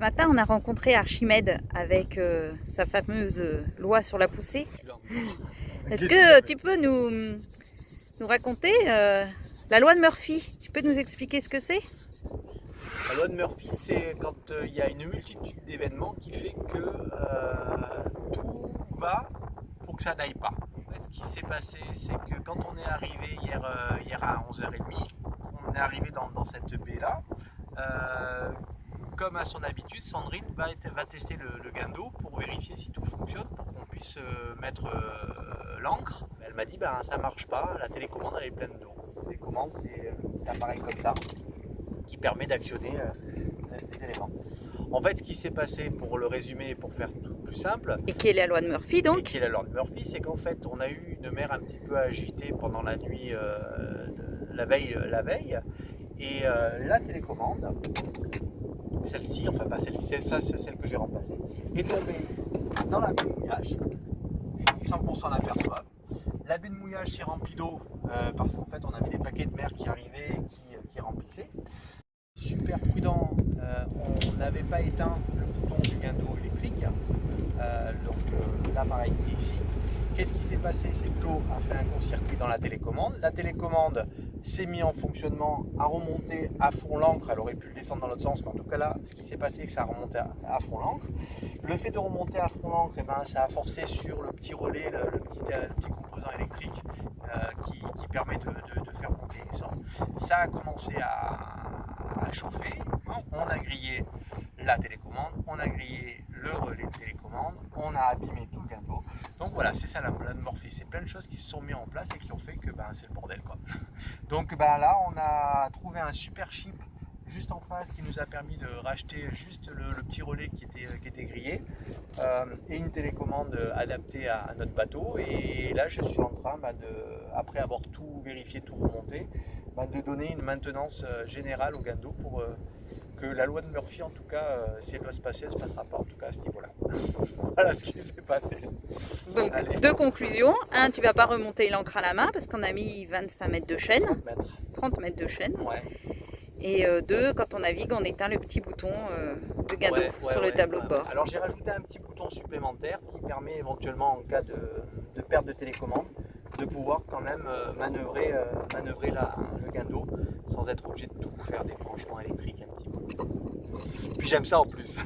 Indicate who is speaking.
Speaker 1: Ce matin, on a rencontré Archimède avec sa fameuse loi sur la poussée. Est-ce que tu peux nous raconter la loi de Murphy? Tu peux nous expliquer ce que c'est?
Speaker 2: La loi de Murphy, c'est quand il y a une multitude d'événements qui fait que tout va pour que ça n'aille pas. En fait, ce qui s'est passé, c'est que quand on est arrivé hier à 11h30, on est arrivé dans cette baie-là, comme à son habitude, Sandrine va tester le guindeau pour vérifier si tout fonctionne, pour qu'on puisse mettre l'ancre. Elle m'a dit ça marche pas, la télécommande elle est pleine d'eau. La télécommande, c'est un appareil comme ça qui permet d'actionner les éléments. En fait, ce qui s'est passé, pour le résumer, pour faire tout plus simple,
Speaker 1: et qui est la loi de Murphy donc?
Speaker 2: Et qui est la loi de Murphy, c'est qu'en fait, on a eu une mer un petit peu agitée pendant la nuit, la veille, et la télécommande, celle-ci, enfin pas celle-ci, c'est celle que j'ai remplacée, est tombée dans la baie de mouillage, sans qu'on s'en aperçoive. La baie de mouillage s'est remplie d'eau parce qu'en fait on avait des paquets de mer qui arrivaient et qui remplissaient. Super prudent, on n'avait pas éteint le bouton du guindeau électrique, donc l'appareil qui est ici. Qu'est-ce qui s'est passé? C'est que l'eau a fait un court-circuit dans la télécommande. La télécommande s'est mise en fonctionnement, a remonté à fond l'ancre. Elle aurait pu le descendre dans l'autre sens, mais en tout cas là, ce qui s'est passé, c'est que ça a remonté à fond l'ancre. Le fait de remonter à fond l'ancre, ça a forcé sur le petit relais, le petit composant électrique qui permet de faire monter les sorts. Ça a commencé à chauffer. On a grillé la télécommande, on a grillé le relais de télécommande, on a abîmé tout le guindeau. Donc voilà, c'est ça la loi de Murphy. C'est plein de choses qui se sont mises en place et qui ont fait que c'est le bordel quoi. Donc là, on a trouvé un super chip juste en face qui nous a permis de racheter juste le petit relais qui était grillé et une télécommande adaptée à notre bateau. Et là, je suis en train après avoir tout vérifié, tout remonté, de donner une maintenance générale au guindeau pour que la loi de Murphy, en tout cas, si elle doit se passer, elle ne se passera pas, en tout cas à ce niveau-là. Voilà ce qui s'est passé.
Speaker 1: Donc, allez. Deux conclusions. Un, tu ne vas pas remonter l'ancre à la main parce qu'on a mis 25 mètres de chaîne. 30 mètres de chaîne.
Speaker 2: Ouais.
Speaker 1: Et deux, quand on navigue, on éteint le petit bouton de guindeau sur le tableau de bord.
Speaker 2: Alors j'ai rajouté un petit bouton supplémentaire qui permet éventuellement, en cas de perte de télécommande, de pouvoir quand même manœuvrer le guindeau sans être obligé de tout faire des branchements électriques un petit peu. Puis j'aime ça en plus.